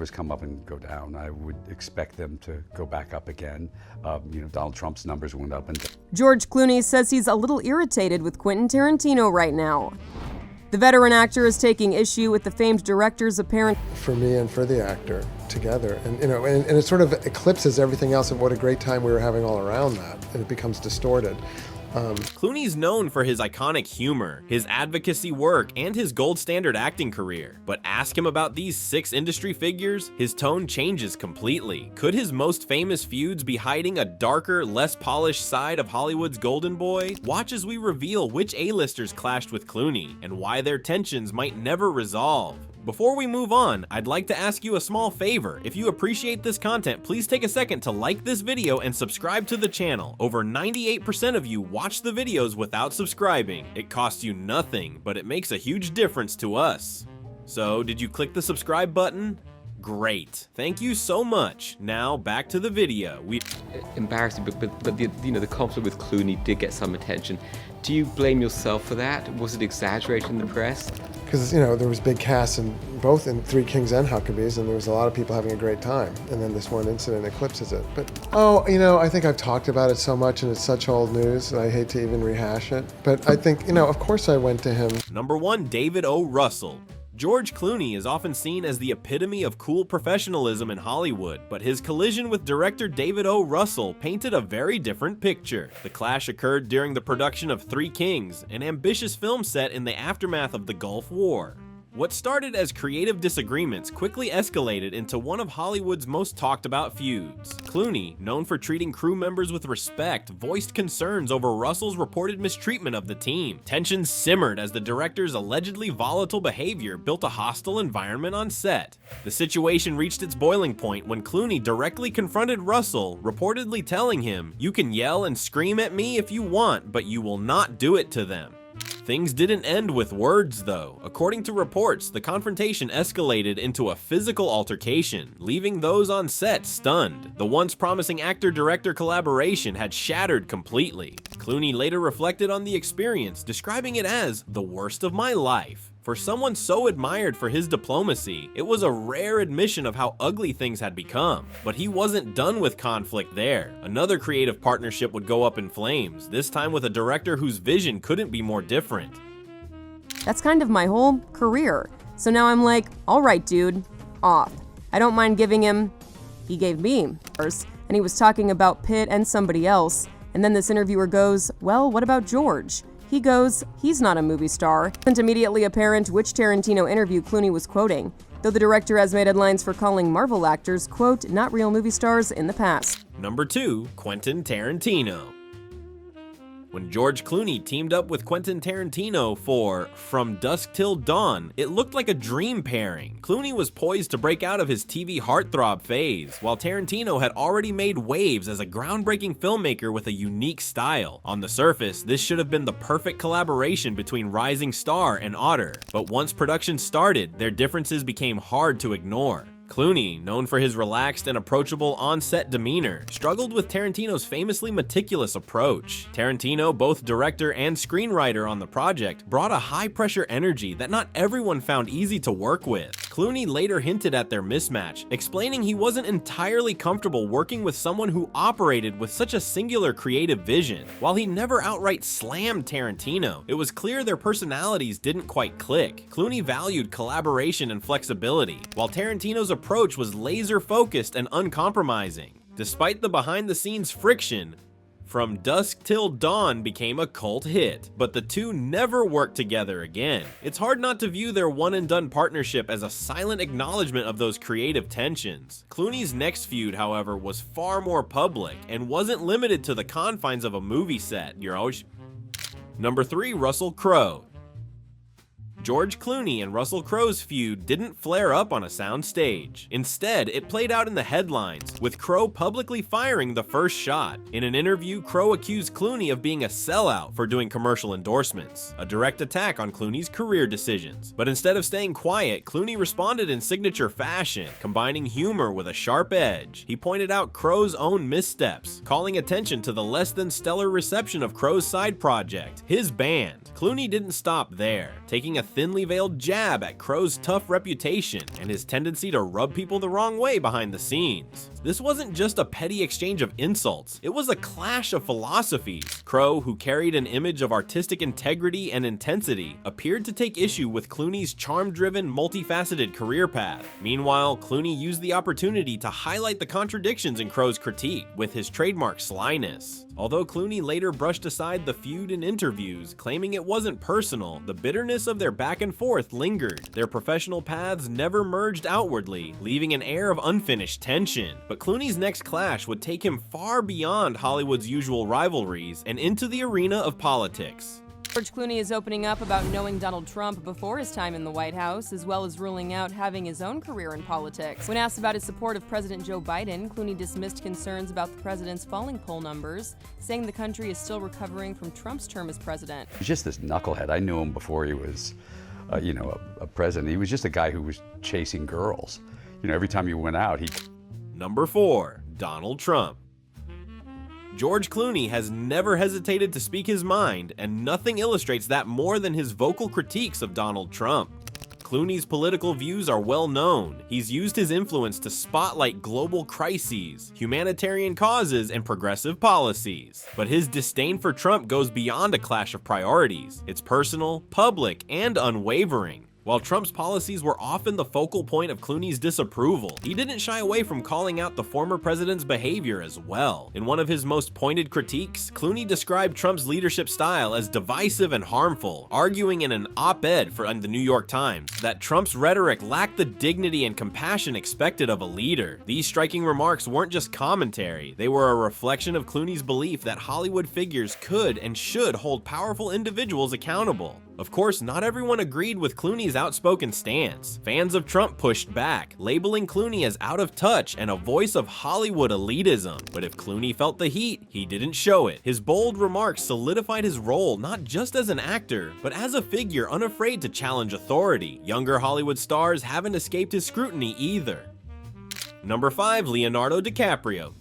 come up and go down. I would expect them to go back up again. Donald Trump's numbers went up and down. George Clooney says he's a little irritated with Quentin Tarantino right now. The veteran actor is taking issue with the famed director's apparent for me and for the actor together, and it sort of eclipses everything else of what a great time we were having all around that, and it becomes distorted. Clooney's known for his iconic humor, his advocacy work, and his gold standard acting career. But ask him about these 6 industry figures, his tone changes completely. Could his most famous feuds be hiding a darker, less polished side of Hollywood's golden boy? Watch as we reveal which A-listers clashed with Clooney, and why their tensions might never resolve. Before we move on, I'd like to ask you a small favor. If you appreciate this content, please take a second to like this video and subscribe to the channel. Over 98% of you watch the videos without subscribing. It costs you nothing, but it makes a huge difference to us. So, did you click the subscribe button? Great. Thank you so much. Now, back to the video. Embarrassing, but the conflict with Clooney did get some attention. Do you blame yourself for that? Was it exaggerated in the press? Because, there was big casts in both in Three Kings and Huckabees, and there was a lot of people having a great time. And then this one incident eclipses it. But, I think I've talked about it so much and it's such old news, and I hate to even rehash it. But I think, of course I went to him. Number 1, David O. Russell. George Clooney is often seen as the epitome of cool professionalism in Hollywood, but his collision with director David O. Russell painted a very different picture. The clash occurred during the production of Three Kings, an ambitious film set in the aftermath of the Gulf War. What started as creative disagreements quickly escalated into one of Hollywood's most talked about feuds. Clooney, known for treating crew members with respect, voiced concerns over Russell's reported mistreatment of the team. Tensions simmered as the director's allegedly volatile behavior built a hostile environment on set. The situation reached its boiling point when Clooney directly confronted Russell, reportedly telling him, "You can yell and scream at me if you want, but you will not do it to them." Things didn't end with words, though. According to reports, the confrontation escalated into a physical altercation, leaving those on set stunned. The once promising actor-director collaboration had shattered completely. Clooney later reflected on the experience, describing it as the worst of my life. For someone so admired for his diplomacy, it was a rare admission of how ugly things had become. But he wasn't done with conflict there. Another creative partnership would go up in flames, this time with a director whose vision couldn't be more different. That's kind of my whole career. So now I'm like, all right, dude, off. I don't mind giving him, he gave me, and he was talking about Pitt and somebody else. And then this interviewer goes, well, what about George? He goes, he's not a movie star. It wasn't immediately apparent which Tarantino interview Clooney was quoting, though the director has made headlines for calling Marvel actors, quote, not real movie stars in the past. Number 2, Quentin Tarantino. When George Clooney teamed up with Quentin Tarantino for From Dusk Till Dawn, it looked like a dream pairing. Clooney was poised to break out of his TV heartthrob phase, while Tarantino had already made waves as a groundbreaking filmmaker with a unique style. On the surface, this should have been the perfect collaboration between rising star and Otter, but once production started, their differences became hard to ignore. Clooney, known for his relaxed and approachable on-set demeanor, struggled with Tarantino's famously meticulous approach. Tarantino, both director and screenwriter on the project, brought a high-pressure energy that not everyone found easy to work with. Clooney later hinted at their mismatch, explaining he wasn't entirely comfortable working with someone who operated with such a singular creative vision. While he never outright slammed Tarantino, it was clear their personalities didn't quite click. Clooney valued collaboration and flexibility, while Tarantino's approach was laser-focused and uncompromising. Despite the behind-the-scenes friction, From Dusk Till Dawn became a cult hit, but the two never worked together again. It's hard not to view their one-and-done partnership as a silent acknowledgement of those creative tensions. Clooney's next feud, however, was far more public and wasn't limited to the confines of a movie set. Number 3, Russell Crowe. George Clooney and Russell Crowe's feud didn't flare up on a sound stage. Instead, it played out in the headlines, with Crowe publicly firing the first shot. In an interview, Crowe accused Clooney of being a sellout for doing commercial endorsements, a direct attack on Clooney's career decisions. But instead of staying quiet, Clooney responded in signature fashion, combining humor with a sharp edge. He pointed out Crowe's own missteps, calling attention to the less than stellar reception of Crowe's side project, his band. Clooney didn't stop there, taking a thinly veiled jab at Crowe's tough reputation and his tendency to rub people the wrong way behind the scenes. This wasn't just a petty exchange of insults, it was a clash of philosophies. Crowe, who carried an image of artistic integrity and intensity, appeared to take issue with Clooney's charm-driven, multifaceted career path. Meanwhile, Clooney used the opportunity to highlight the contradictions in Crowe's critique with his trademark slyness. Although Clooney later brushed aside the feud in interviews, claiming it wasn't personal, the bitterness of their back and forth lingered. Their professional paths never merged outwardly, leaving an air of unfinished tension. But Clooney's next clash would take him far beyond Hollywood's usual rivalries and into the arena of politics. George Clooney is opening up about knowing Donald Trump before his time in the White House, as well as ruling out having his own career in politics. When asked about his support of President Joe Biden, Clooney dismissed concerns about the president's falling poll numbers, saying the country is still recovering from Trump's term as president. He's just this knucklehead. I knew him before he was, a president. He was just a guy who was chasing girls. Every time you went out, he... Number 4. Donald Trump. George Clooney has never hesitated to speak his mind, and nothing illustrates that more than his vocal critiques of Donald Trump. Clooney's political views are well known. He's used his influence to spotlight global crises, humanitarian causes, and progressive policies. But his disdain for Trump goes beyond a clash of priorities. It's personal, public, and unwavering. While Trump's policies were often the focal point of Clooney's disapproval, he didn't shy away from calling out the former president's behavior as well. In one of his most pointed critiques, Clooney described Trump's leadership style as divisive and harmful, arguing in an op-ed for the New York Times that Trump's rhetoric lacked the dignity and compassion expected of a leader. These striking remarks weren't just commentary, they were a reflection of Clooney's belief that Hollywood figures could and should hold powerful individuals accountable. Of course, not everyone agreed with Clooney's outspoken stance. Fans of Trump pushed back, labeling Clooney as out of touch and a voice of Hollywood elitism. But if Clooney felt the heat, he didn't show it. His bold remarks solidified his role not just as an actor, but as a figure unafraid to challenge authority. Younger Hollywood stars haven't escaped his scrutiny either. Number 5. Leonardo DiCaprio.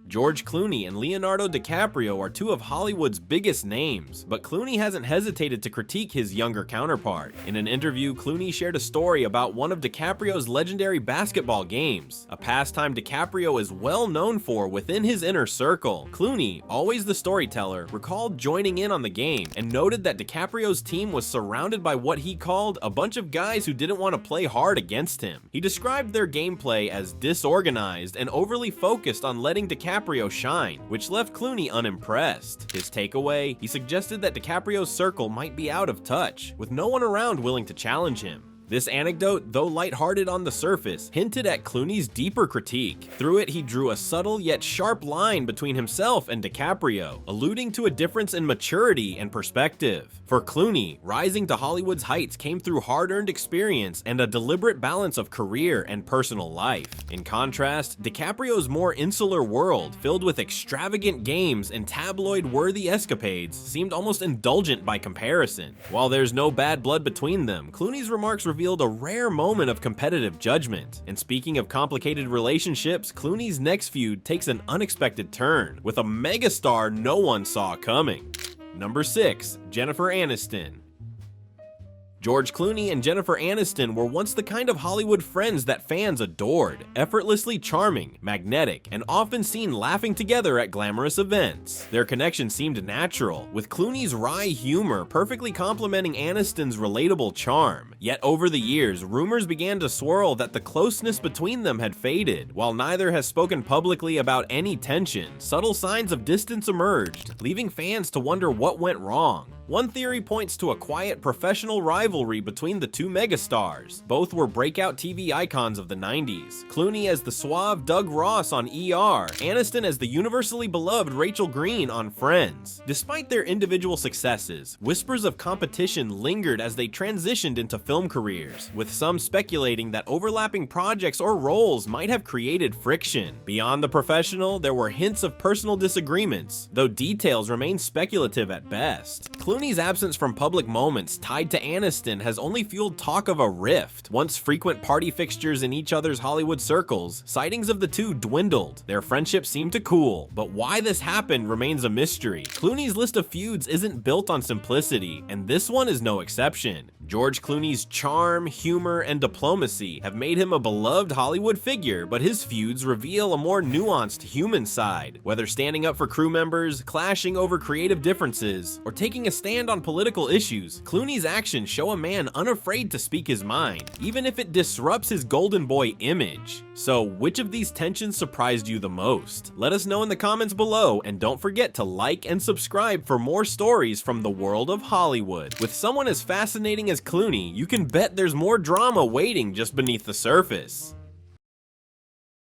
George Clooney and Leonardo DiCaprio are two of Hollywood's biggest names, but Clooney hasn't hesitated to critique his younger counterpart. In an interview, Clooney shared a story about one of DiCaprio's legendary basketball games, a pastime DiCaprio is well known for within his inner circle. Clooney, always the storyteller, recalled joining in on the game and noted that DiCaprio's team was surrounded by what he called a bunch of guys who didn't want to play hard against him. He described their gameplay as disorganized and overly focused on letting DiCaprio shine, which left Clooney unimpressed. His takeaway, he suggested that DiCaprio's circle might be out of touch, with no one around willing to challenge him. This anecdote, though lighthearted on the surface, hinted at Clooney's deeper critique. Through it, he drew a subtle yet sharp line between himself and DiCaprio, alluding to a difference in maturity and perspective. For Clooney, rising to Hollywood's heights came through hard-earned experience and a deliberate balance of career and personal life. In contrast, DiCaprio's more insular world, filled with extravagant games and tabloid-worthy escapades, seemed almost indulgent by comparison. While there's no bad blood between them, Clooney's remarks revealed a rare moment of competitive judgment. And speaking of complicated relationships, Clooney's next feud takes an unexpected turn, with a megastar no one saw coming. Number 6. Jennifer Aniston. George Clooney and Jennifer Aniston were once the kind of Hollywood friends that fans adored, effortlessly charming, magnetic, and often seen laughing together at glamorous events. Their connection seemed natural, with Clooney's wry humor perfectly complementing Aniston's relatable charm. Yet over the years, rumors began to swirl that the closeness between them had faded. While neither has spoken publicly about any tension, subtle signs of distance emerged, leaving fans to wonder what went wrong. One theory points to a quiet professional rivalry between the two megastars. Both were breakout TV icons of the 90s. Clooney as the suave Doug Ross on ER, Aniston as the universally beloved Rachel Green on Friends. Despite their individual successes, whispers of competition lingered as they transitioned into film careers, with some speculating that overlapping projects or roles might have created friction. Beyond the professional, there were hints of personal disagreements, though details remain speculative at best. Clooney's absence from public moments tied to Aniston has only fueled talk of a rift. Once frequent party fixtures in each other's Hollywood circles, sightings of the two dwindled. Their friendship seemed to cool, but why this happened remains a mystery. Clooney's list of feuds isn't built on simplicity, and this one is no exception. George Clooney's charm, humor, and diplomacy have made him a beloved Hollywood figure, but his feuds reveal a more nuanced human side. Whether standing up for crew members, clashing over creative differences, or taking a stand on political issues, Clooney's actions show a man unafraid to speak his mind, even if it disrupts his golden boy image. So, which of these tensions surprised you the most? Let us know in the comments below, and don't forget to like and subscribe for more stories from the world of Hollywood. With someone as fascinating as Clooney, you can bet there's more drama waiting just beneath the surface.